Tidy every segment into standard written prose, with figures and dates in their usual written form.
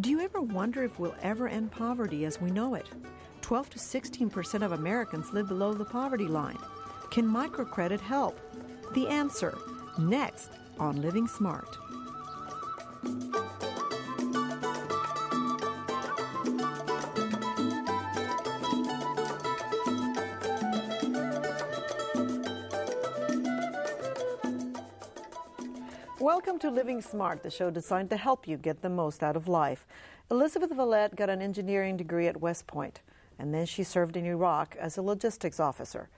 Do you ever wonder if we'll ever end poverty as we know it? 12 to 16% of Americans live below the poverty line. Can microcredit help? The answer, next on Living Smart. Welcome to Living Smart, the show designed to help you get the most out of life. Elizabeth Valette got an engineering degree at West Point, and then she served in Iraq as a logistics officer.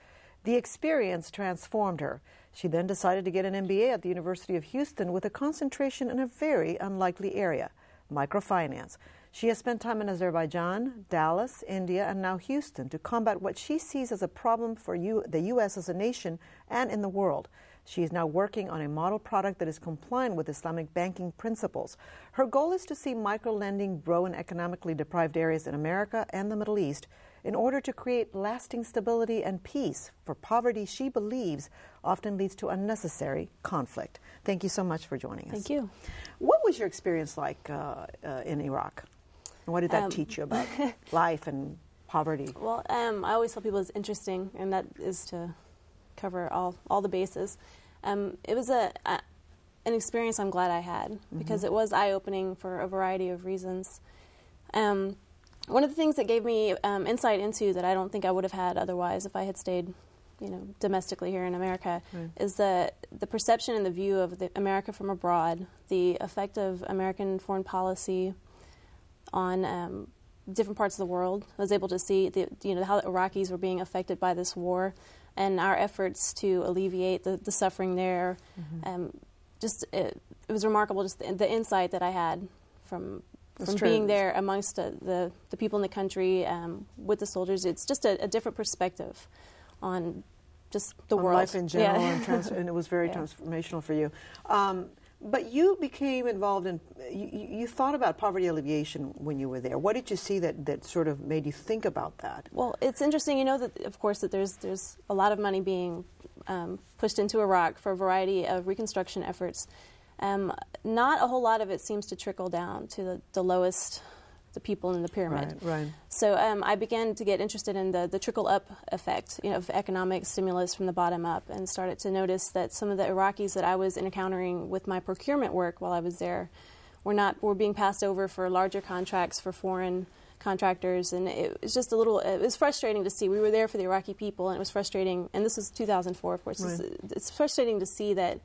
The experience transformed her. She then decided to get an MBA at the University of Houston with a concentration in a very unlikely area, microfinance. She has spent time in Azerbaijan, Dallas, India, and now Houston to combat what she sees as a problem for the U.S. as a nation and in the world. She is now working on a model product that is compliant with Islamic banking principles. Her goal is to see microlending grow in economically deprived areas in America and the Middle East in order to create lasting stability and peace, for poverty, she believes, often leads to unnecessary conflict. Thank you so much for joining us. Thank you. What was your experience like in Iraq? And what did that teach you about life and poverty? Well, I always tell people it's interesting, and that is to cover all the bases. It was an experience I'm glad I had, because it was eye-opening for a variety of reasons. One of the things that gave me insight into that I don't think I would have had otherwise if I had stayed, domestically here in America, is the perception and the view of America from abroad, the effect of American foreign policy on different parts of the world. I was able to see how the Iraqis were being affected by this war, and our efforts to alleviate the suffering there. It was remarkable, just the insight that I had from being there amongst the people in the country, with the soldiers. It's just a different perspective on just the world. Life in general, and it was very transformational for you. But you became involved in, you thought about poverty alleviation when you were there. What did you see that sort of made you think about that? Well, it's interesting, that of course that there's a lot of money being pushed into Iraq for a variety of reconstruction efforts. Not a whole lot of it seems to trickle down to the lowest, the people in the pyramid. Right. So I began to get interested in the trickle-up effect, of economic stimulus from the bottom up, and started to notice that some of the Iraqis that I was encountering with my procurement work while I was there were being passed over for larger contracts for foreign contractors, and it was just it was frustrating to see. We were there for the Iraqi people, and it was frustrating, and this was 2004, of course. Right. It's frustrating to see that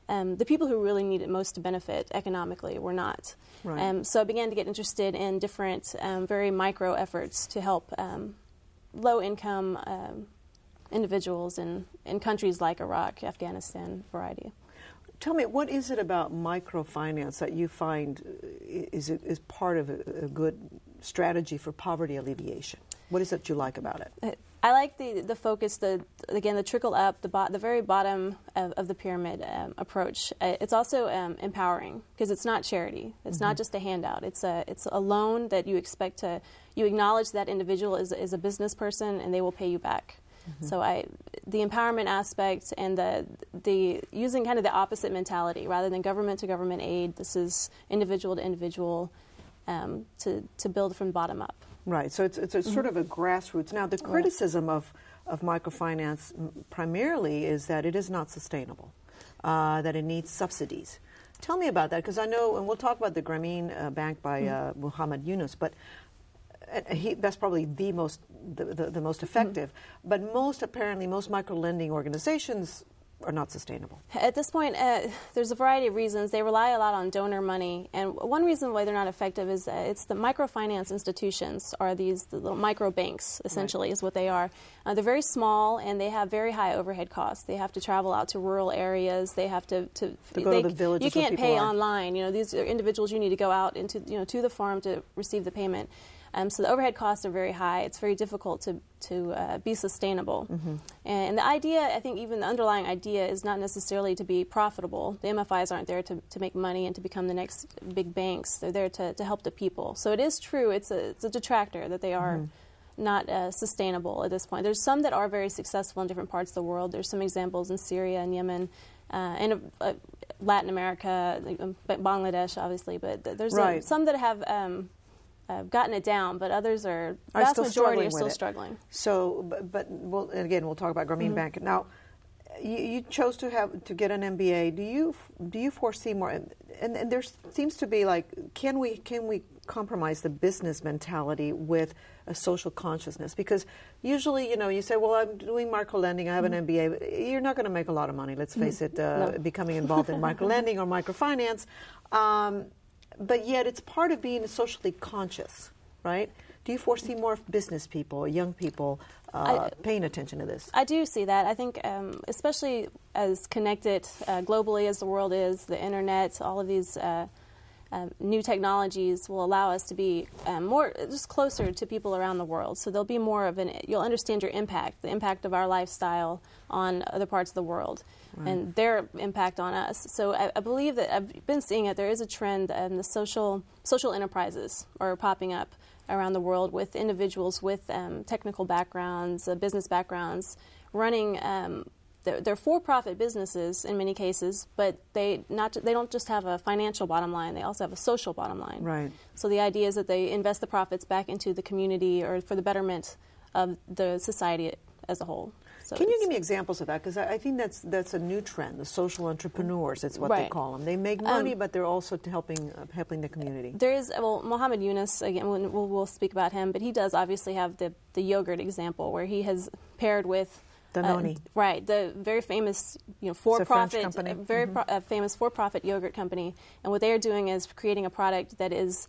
the people who really needed most to benefit economically were not. Right. So I began to get interested in different, very micro efforts to help low-income individuals in countries like Iraq, Afghanistan, variety. Tell me, what is it about microfinance that you find is part of a good strategy for poverty alleviation? What is it you like about it? I like the focus, the trickle up, the very bottom of the pyramid approach. It's also empowering, because it's not charity. It's not just a handout. It's a loan that you expect you acknowledge that individual is a business person, and they will pay you back. So the empowerment aspect and the using kind of the opposite mentality, rather than government to government aid, this is individual to individual, to build from bottom up. Right, so it's a sort of a grassroots. Now, the criticism of microfinance primarily is that it is not sustainable, that it needs subsidies. Tell me about that, because I know, and we'll talk about the Grameen Bank by Muhammad Yunus, but that's probably the most effective. But apparently most micro-lending organizations are not sustainable. At this point, there's a variety of reasons. They rely a lot on donor money, and one reason why they're not effective is it's the microfinance institutions are the little micro banks, essentially, is what they are. They're very small, and they have very high overhead costs. They have to travel out to rural areas. They have to go to the villages. You can't pay online. These are individuals you need to go out into to the farm to receive the payment. So the overhead costs are very high. It's very difficult to be sustainable. And the idea, I think even the underlying idea, is not necessarily to be profitable. The MFIs aren't there to make money and to become the next big banks. They're there to help the people. So it is true, it's a detractor that they are not sustainable at this point. There's some that are very successful in different parts of the world. There's some examples in Syria and Yemen, and Latin America, Bangladesh, obviously, but there's Right. some that have gotten it down, but others are vast majority are still struggling. So, but we'll, and again, we'll talk about Grameen Bank now. You chose to get an MBA. Do you foresee more? And there seems to be like, can we compromise the business mentality with a social consciousness? Because usually, you say, well, I'm doing micro lending, I have an MBA, but you're not going to make a lot of money. Let's face it, No. becoming involved in micro lending or microfinance. But yet, it's part of being socially conscious, right? Do you foresee more business people, young people, paying attention to this? I do see that. I think, especially as connected globally as the world is, the internet, all of these new technologies will allow us to be more just closer to people around the world. So there'll be more of you'll understand your impact, the impact of our lifestyle on other parts of the world, and their impact on us. So I believe that I've been seeing it. There is a trend, the social enterprises are popping up around the world with individuals with technical backgrounds, business backgrounds, running. They're for-profit businesses in many cases, but they don't just have a financial bottom line. They also have a social bottom line. Right. So the idea is that they invest the profits back into the community or for the betterment of the society as a whole. So can you give me examples of that? Because I think that's a new trend. The social entrepreneurs, it's what they call them. They make money, but they're also helping the community. There is, Mohammed Yunus, again, we'll speak about him, but he does obviously have the yogurt example where he has paired with Danone. Right, the very famous, for-profit, famous for-profit yogurt company, and what they are doing is creating a product that is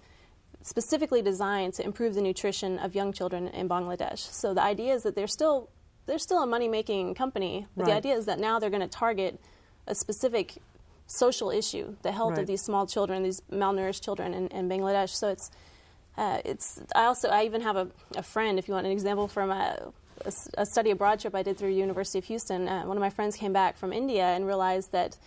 specifically designed to improve the nutrition of young children in Bangladesh. So the idea is that they're still a money-making company, but the idea is that now they're going to target a specific social issue, the health of these small children, these malnourished children in Bangladesh. So I even have a friend, if you want an example from a study abroad trip I did through University of Houston. One of my friends came back from India and realized that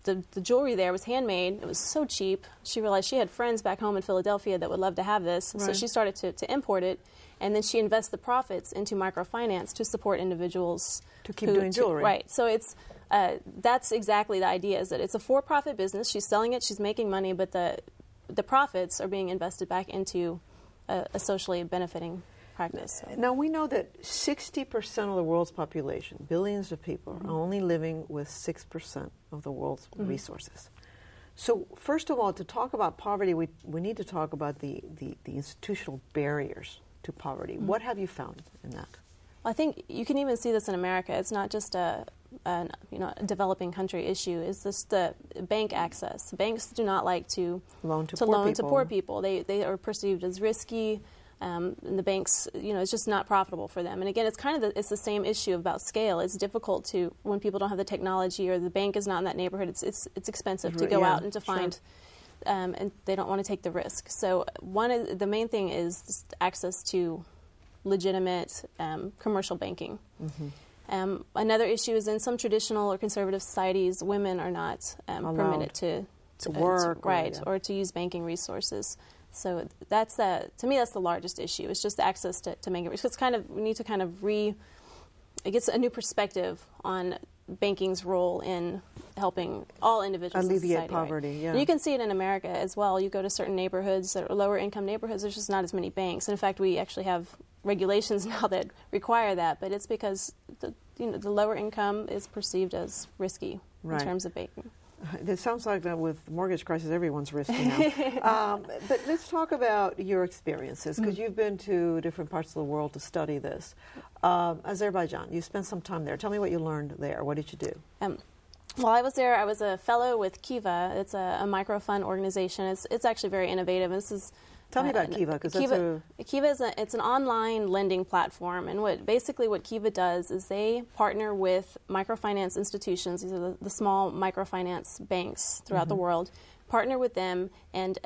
the jewelry there was handmade. It was so cheap. She realized she had friends back home in Philadelphia that would love to have this. So she started to import it, and then she invests the profits into microfinance to support individuals to keep doing jewelry. Right. So it's that's exactly the idea, is that it's a for-profit business. She's selling it. She's making money, but the profits are being invested back into a socially benefiting practice. So. Now, we know that 60% of the world's population, billions of people, are only living with 6% of the world's resources. So, first of all, to talk about poverty, we need to talk about the institutional barriers to poverty. What have you found in that? Well, I think you can even see this in America. It's not just a developing country issue. It's just the bank access. Banks do not like to loan to poor people. They are perceived as risky. And the banks, it's just not profitable for them. And again, it's the same issue about scale. It's difficult when people don't have the technology or the bank is not in that neighborhood. It's expensive to go out and to find, and they don't want to take the risk. So the main thing is access to legitimate commercial banking. Another issue is in some traditional or conservative societies, women are not permitted to work or to use banking resources. So to me, that's the largest issue. It's just the access to banking. It's we need to it gets a new perspective on banking's role in helping all individuals alleviate in society, poverty. Right? Yeah. And you can see it in America as well. You go to certain neighborhoods that are lower income neighborhoods. There's just not as many banks. And in fact, we actually have regulations now that require that. But it's because the lower income is perceived as risky in terms of banking. It sounds like that with the mortgage crisis, everyone's risky now. But let's talk about your experiences, because you've been to different parts of the world to study this. Azerbaijan, you spent some time there. Tell me what you learned there. What did you do? While I was there, I was a fellow with Kiva. It's a microfund organization. It's actually very innovative. Tell me about Kiva, because Kiva is an online lending platform, and what Kiva does is they partner with microfinance institutions. These are the small microfinance banks throughout the world. Partner with them, and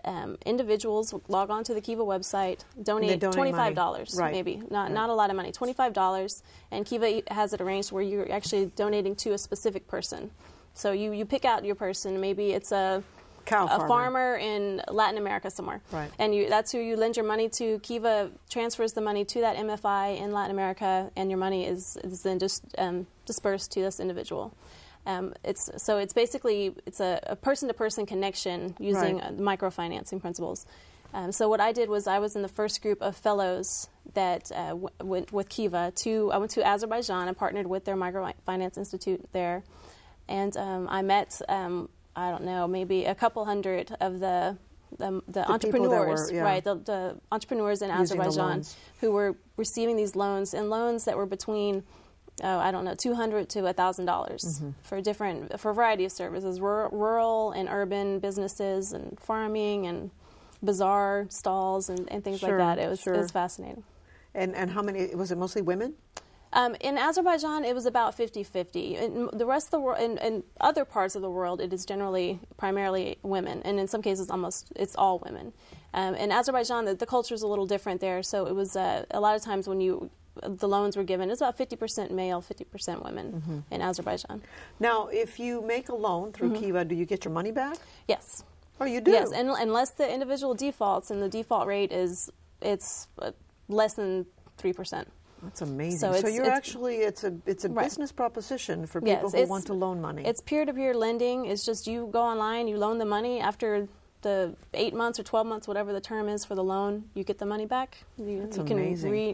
individuals log on to the Kiva website, donate $25, maybe not a lot of money, $25, and Kiva has it arranged where you're actually donating to a specific person. So you pick out your person. Maybe it's a farmer in Latin America somewhere. Right. And that's who you lend your money to. Kiva transfers the money to that MFI in Latin America, and your money is then just dispersed to this individual. It's basically a person-to-person connection using microfinancing principles. So what I did was I was in the first group of fellows that went with Kiva I went to Azerbaijan and partnered with their Microfinance Institute there. And I met, I don't know, maybe a couple hundred of the entrepreneurs, the entrepreneurs in Azerbaijan who were receiving these loans, and loans that were between, I don't know, $200 to $1,000 for a variety of services, rural and urban businesses and farming and bazaar stalls and things like that. It was fascinating. And how many, was it mostly women? In Azerbaijan, it was about 50-50. In the rest of the world, in other parts of the world, it is generally primarily women, and in some cases, it's all women. In Azerbaijan, the culture is a little different there, so it was a lot of times when the loans were given, it's about 50% male, 50% women in Azerbaijan. Now, if you make a loan through Kiva, do you get your money back? Yes. Oh, you do? Yes, and unless the individual defaults, and the default rate it's less than 3%. That's amazing. So you're actually, it's a business proposition for people who want to loan money. It's peer-to-peer lending. It's just you go online, you loan the money. After the 8 months or 12 months, whatever the term is for the loan, you get the money back. You can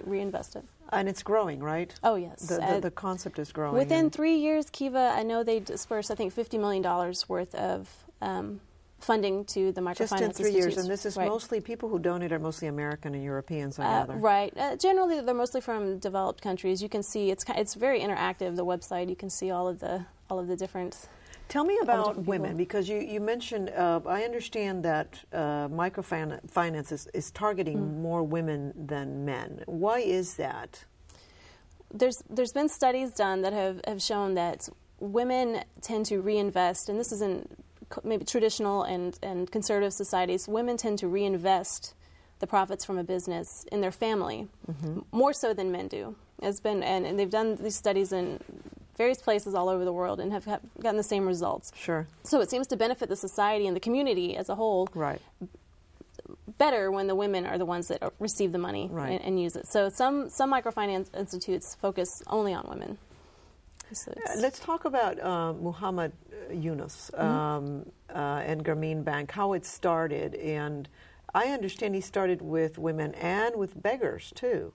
reinvest it. And it's growing, right? Oh, yes. The concept is growing. Within 3 years, Kiva, I know they dispersed, I think, $50 million worth of funding to the microfinance just in 3 years, and this is right. Mostly people who donate are mostly American and Europeans, I gather. Right. Generally, they're mostly from developed countries. You can see it's very interactive. The website, you can see all of the different. Tell me about women, because you mentioned. I understand that microfinance is targeting more women than men. Why is that? There's been studies done that have shown that women tend to reinvest, and this is in maybe traditional and conservative societies. Women tend to reinvest the profits from a business in their family more so than men do. And they've done these studies in various places all over the world and have gotten the same results. Sure. So it seems to benefit the society and the community as a whole better when the women are the ones that receive the money and use it. So some microfinance institutes focus only on women. So let's talk about Muhammad Yunus and Grameen Bank, how it started. And I understand he started with women and with beggars, too.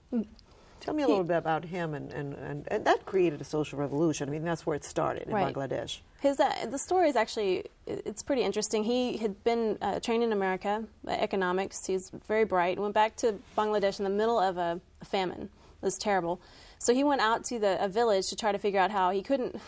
Tell me a little bit about him, and that created a social revolution. I mean, that's where it started in Bangladesh. The story is actually, it's pretty interesting. He had been trained in America, economics. He's very bright. Went back to Bangladesh in the middle of a famine. It was terrible. So he went out to a village to try to figure out how he couldn't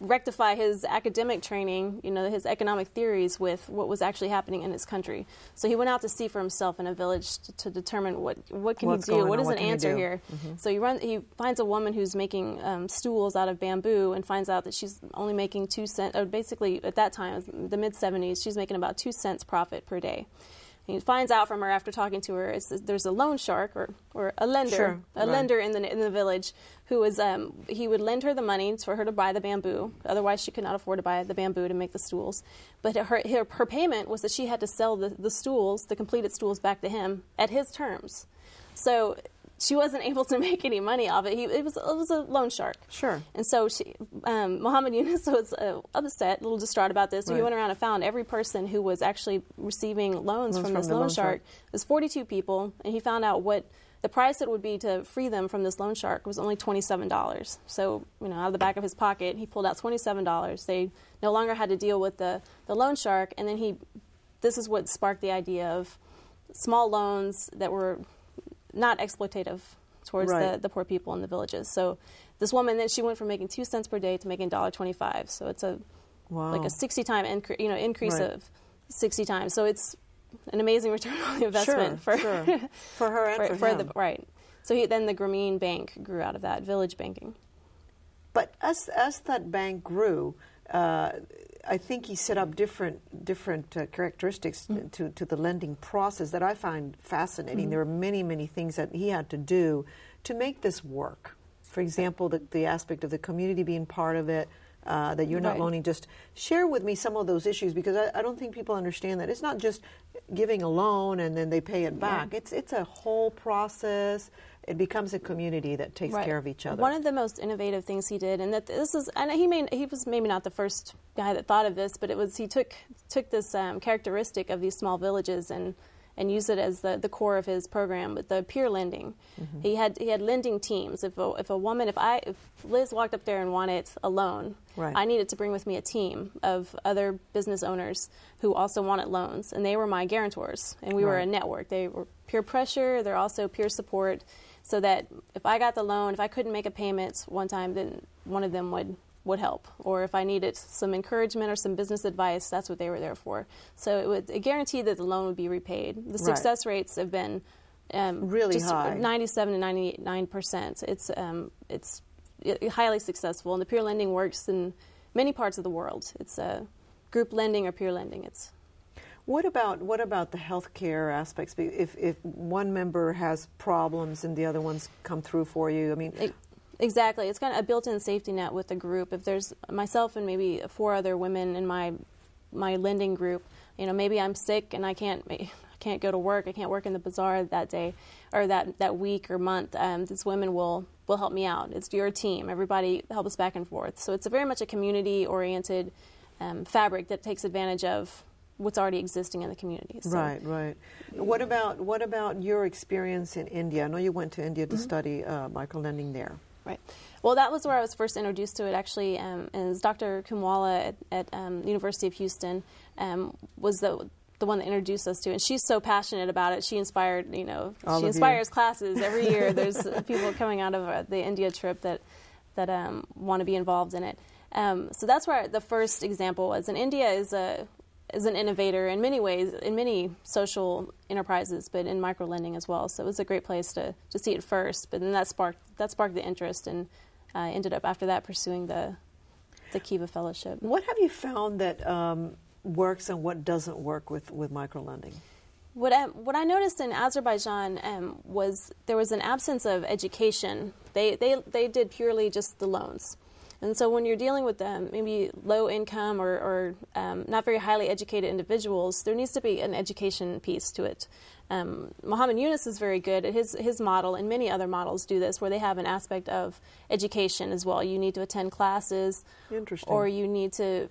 rectify his academic training, his economic theories with what was actually happening in his country. So he went out to see for himself in a village to determine what can he do, what is an answer here. So he finds a woman who's making stools out of bamboo and finds out that she's only making 2 cents, or basically at that time, the mid-70s, she's making about 2 cents profit per day. He finds out from her after talking to her there's a loan shark or a lender, lender in the village who was he would lend her the money for her to buy the bamboo. Otherwise, she could not afford to buy the bamboo to make the stools. But her payment was that she had to sell the stools, the completed stools, back to him at his terms. So she wasn't able to make any money off it. It was a loan shark. Sure. And so Muhammad Yunus was upset, a little distraught about this. So he went around and found every person who was actually receiving loans from this loan shark. It was 42 people, and he found out what the price it would be to free them from this loan shark was only $27. So, out of the back of his pocket, he pulled out $27. They no longer had to deal with the loan shark, and then this is what sparked the idea of small loans that were not exploitative towards the poor people in the villages. So this woman, then she went from making 2 cents per day to making $1.25. So it's like a 60-time increase of 60 times. So it's an amazing return on the investment for her and for him. So then the Grameen Bank grew out of that, village banking. But as that bank grew, I think he set up different characteristics to the lending process that I find fascinating. There are many, many things that he had to do to make this work. For example, the aspect of the community being part of it, that you're not Right. loaning. Just share with me some of those issues, because I don't think people understand that. It's not just giving a loan and then they pay it back. Yeah. It's a whole process. It becomes a community that takes Right. care of each other. One of the most innovative things he did, and that this is, and he was maybe not the first guy that thought of this, but it was he took this characteristic of these small villages and used it as the core of his program with the peer lending. Mm-hmm. He had lending teams. If Liz walked up there and wanted a loan, Right. I needed to bring with me a team of other business owners who also wanted loans, and they were my guarantors, and we were Right. a network. They were peer pressure. They're also peer support. So that if I got the loan, if I couldn't make a payment one time, then one of them would help. Or if I needed some encouragement or some business advice, that's what they were there for. So it guaranteed that the loan would be repaid. The success rates have been really just high, 97 to 99%. It's highly successful, and the peer lending works in many parts of the world. It's group lending or peer lending. What about the healthcare aspects? If one member has problems and the other ones come through for you, I mean, exactly. It's kind of a built-in safety net with the group. If there's myself and maybe 4 other women in my lending group, maybe I'm sick and I can't go to work. I can't work in the bazaar that day or that week or month. These women will help me out. It's your team. Everybody helps back and forth. So it's very much a community-oriented fabric that takes advantage of what's already existing in the community. So. Right, right. What about your experience in India? I know you went to India to study microlending there. Right. Well, that was where I was first introduced to it, actually. And Dr. Kumwala at University of Houston was the one that introduced us to it. And she's so passionate about it. She inspired, she inspires classes every year. There's people coming out of the India trip that want to be involved in it. So that's where the first example was. And India is an innovator in many ways, in many social enterprises, but in microlending as well. So it was a great place to see it first. But then that sparked the interest, and I ended up after that pursuing the Kiva Fellowship. What have you found that works and what doesn't work with microlending? What I noticed in Azerbaijan was there was an absence of education. They did purely just the loans. And so when you're dealing with maybe low income or not very highly educated individuals, there needs to be an education piece to it. Muhammad Yunus is very good at his model, and many other models do this, where they have an aspect of education as well. You need to attend classes. Interesting. Or you need to...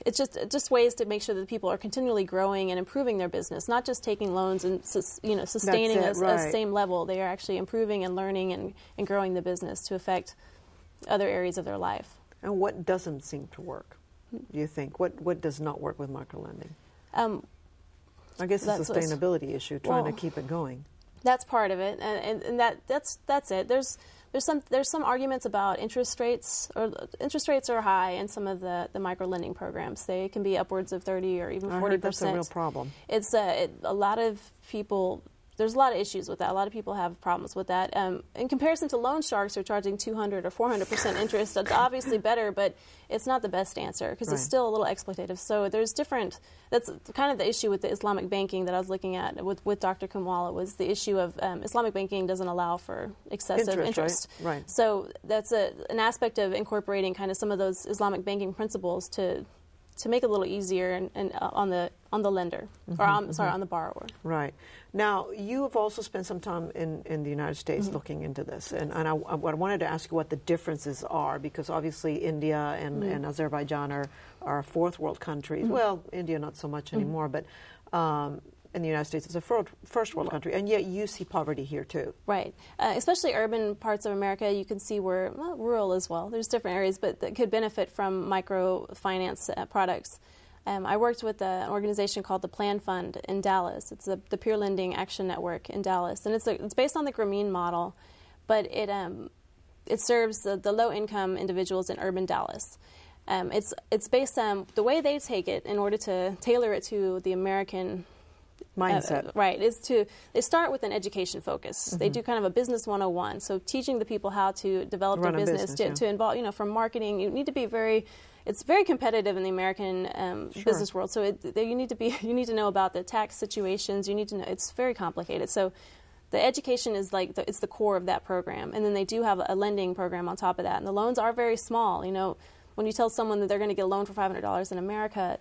it's just ways to make sure that people are continually growing and improving their business, not just taking loans and sustaining a same level. They are actually improving and learning and growing the business to affect other areas of their life. And what doesn't seem to work, do you think? What does not work with microlending? I guess it's a sustainability issue, trying to keep it going. That's part of it, and that's it. There's some arguments about interest rates, or interest rates are high in some of the microlending programs. They can be upwards of 30 or even 40%. That's a real problem. It's a lot of people. There's a lot of issues with that. A lot of people have problems with that. In comparison to loan sharks who are charging 200 or 400% interest, it's obviously better, but it's not the best answer because it's still a little exploitative. So there's different. That's kind of the issue with the Islamic banking that I was looking at with Dr. Kumwala, was the issue of Islamic banking doesn't allow for excessive interest. Right. So that's an aspect of incorporating kind of some of those Islamic banking principles to make it a little easier and on the lender, or on the borrower. Right. Now, you have also spent some time in the United States looking into this, and I wanted to ask you what the differences are, because obviously India and Azerbaijan are fourth world countries. Well, India not so much anymore, but in the United States it's a first world country, and yet you see poverty here too. Right. Especially urban parts of America, you can see where, rural as well. There's different areas, but that could benefit from microfinance products. I worked with an organization called the Plan Fund in Dallas. It's the Peer Lending Action Network in Dallas, and it's based on the Grameen model, but it serves the low-income individuals in urban Dallas. It's based on the way they take it in order to tailor it to the American mindset. They start with an education focus. They do kind of a business 101, so teaching the people how to develop their business, to involve, from marketing. You need to be it's very competitive in the American business world. So you need to know about the tax situations. You need to know, it's very complicated. So the education is it's the core of that program. And then they do have a lending program on top of that. And the loans are very small. when you tell someone that they're going to get a loan for $500 in America,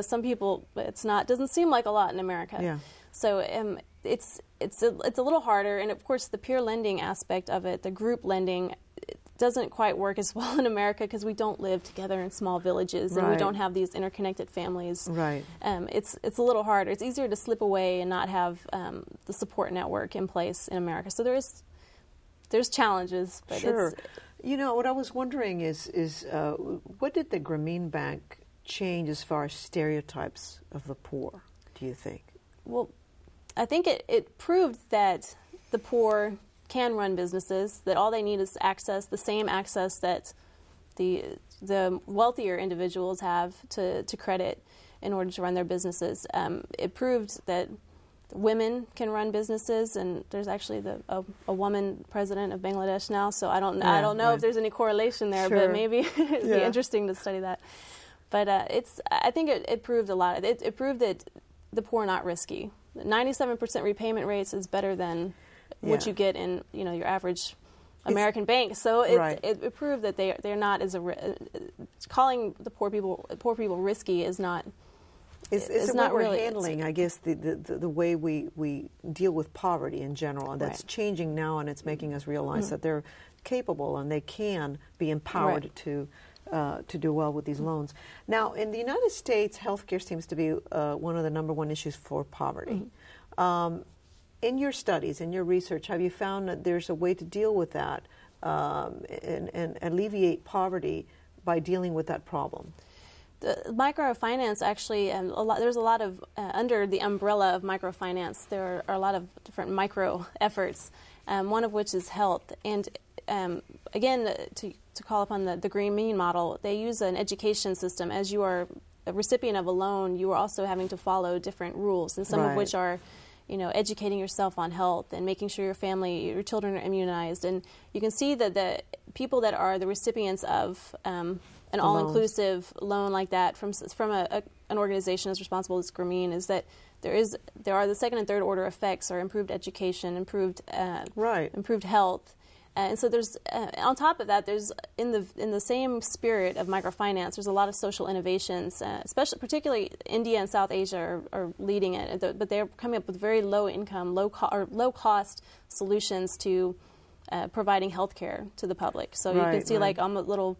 some people, doesn't seem like a lot in America. Yeah. So it's a little harder, and of course the peer lending aspect of it, the group lending, doesn't quite work as well in America because we don't live together in small villages and we don't have these interconnected families. Right. It's a little harder. It's easier to slip away and not have the support network in place in America. So there's challenges, but sure. What I was wondering is what did the Grameen Bank change as far as stereotypes of the poor, do you think? Well, I think it proved that the poor can run businesses, that all they need is the same access that the wealthier individuals have to credit in order to run their businesses. It proved that women can run businesses, and there's actually a woman president of Bangladesh now, so I don't know if there's any correlation there, sure. but maybe it'd be interesting to study that. But I think it proved a lot. It proved that the poor are not risky. 97% repayment rates is better than what you get in your average American bank. So it proved that they're not as calling the poor people risky is not. It's not really handling, I guess, the way we deal with poverty in general, and that's changing now, and it's making us realize that they're capable and they can be empowered to do well with these loans. Now, in the United States, healthcare seems to be one of the #1 issues for poverty. In your studies, in your research, have you found that there's a way to deal with that and alleviate poverty by dealing with that problem? The microfinance actually, there's a lot of, under the umbrella of microfinance, there are a lot of different micro efforts, one of which is health. And again, to call upon the Grameen model, they use an education system. As you are a recipient of a loan, you are also having to follow different rules, and some of which are educating yourself on health and making sure your children are immunized. And you can see that the people that are the recipients of an all-inclusive loan like that from an organization as responsible as Grameen is that there are the second and third order effects, or improved education, improved health. And so there's on top of that, there's in the same spirit of microfinance, there's a lot of social innovations, particularly India and South Asia are leading it, but they're coming up with very low income, low cost solutions to providing health care to the public. So you can see like almost little,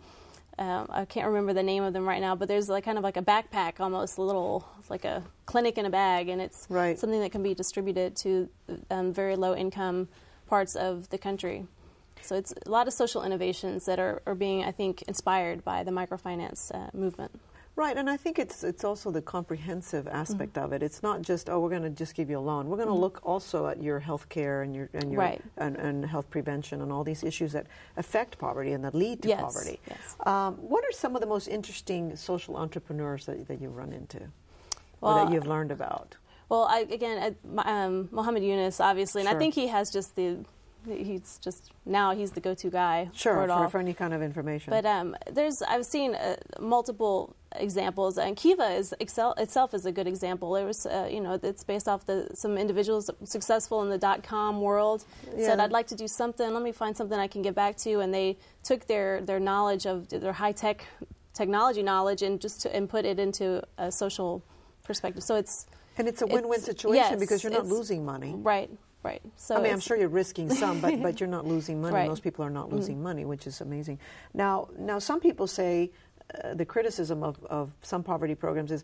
I can't remember the name of them right now, but there's kind of like a backpack, almost like a clinic in a bag, and it's something that can be distributed to very low income parts of the country. So it's a lot of social innovations that are being, I think, inspired by the microfinance movement. Right, and I think it's also the comprehensive aspect of it. It's not just, we're going to just give you a loan. We're going to look also at your health care and health prevention and all these issues that affect poverty and that lead to poverty. Yes. What are some of the most interesting social entrepreneurs that you run into, or that you've learned about? Well, Mohammed Yunus, obviously, and I think he has just he's the go-to guy for any kind of information. But I've seen multiple examples, and Kiva itself is a good example. It was it's based off some individuals successful in the .com world said, I'd like to do something, let me find something I can get back to, and they took their knowledge of their high-tech technology knowledge and put it into a social perspective. So it's a win-win situation because you're not losing money. Right. So I'm sure you're risking some, but you're not losing money. Most people are not losing money, which is amazing. Now some people say the criticism of some poverty programs is,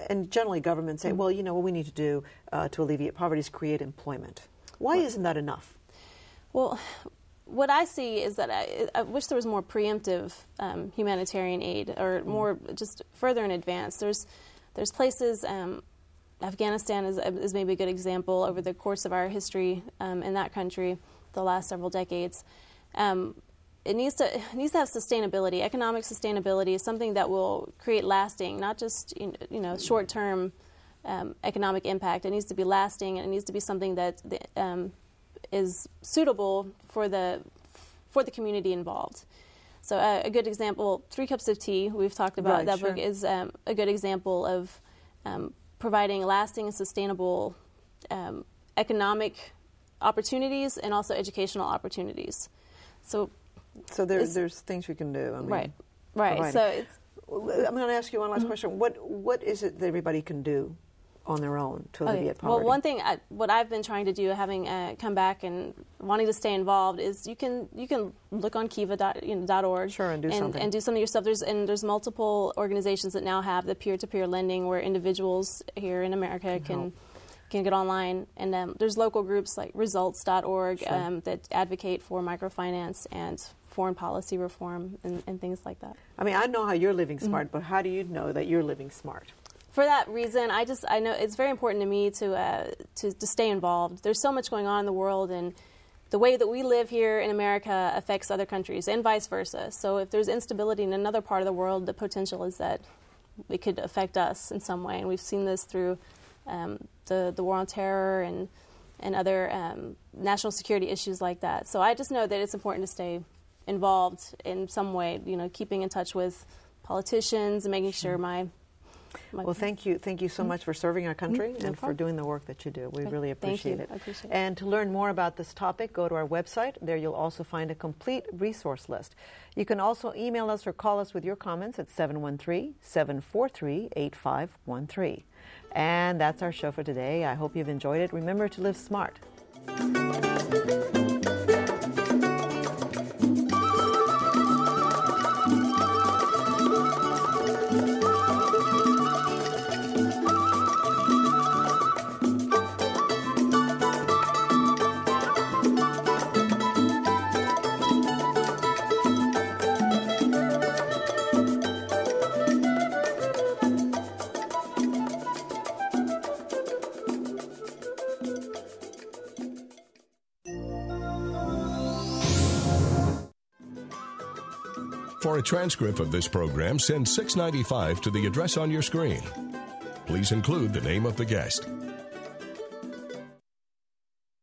and generally governments say, well, what we need to do to alleviate poverty is create employment. Why isn't that enough? Well, what I see is that I wish there was more preemptive humanitarian aid, or more just further in advance. There's places. Afghanistan is maybe a good example over the course of our history in that country, the last several decades. It needs to have sustainability. Economic sustainability is something that will create lasting, not just short-term economic impact. It needs to be lasting, and it needs to be something that is suitable for the community involved. So a good example, 3 Cups of Tea, we've talked about that book, is a good example of providing lasting and sustainable economic opportunities and also educational opportunities. So there's things we can do. Right. providing. So it's. I'm going to ask you one last question. What is it that everybody can do on their own to alleviate poverty? Well, one thing, what I've been trying to do, having come back and wanting to stay involved, is you can look on kiva.org. Sure, and do something. And do something yourself. There's multiple organizations that now have the peer-to-peer lending where individuals here in America can get online. And there's local groups like results.org that advocate for microfinance and foreign policy reform and things like that. I mean, I know how you're living smart, but how do you know that you're living smart? For that reason, I know it's very important to me to stay involved. There's so much going on in the world, and the way that we live here in America affects other countries, and vice versa. So if there's instability in another part of the world, the potential is that it could affect us in some way. And we've seen this through the war on terror and other national security issues like that. So I just know that it's important to stay involved in some way, keeping in touch with politicians and making sure well, thank you so much for serving our country and for doing the work that you do. We really appreciate it. I appreciate it. And to learn more about this topic, go to our website. There you'll also find a complete resource list. You can also email us or call us with your comments at 713-743-8513. And that's our show for today. I hope you've enjoyed it. Remember to live smart. For a transcript of this program, send $6.95 to the address on your screen. Please include the name of the guest.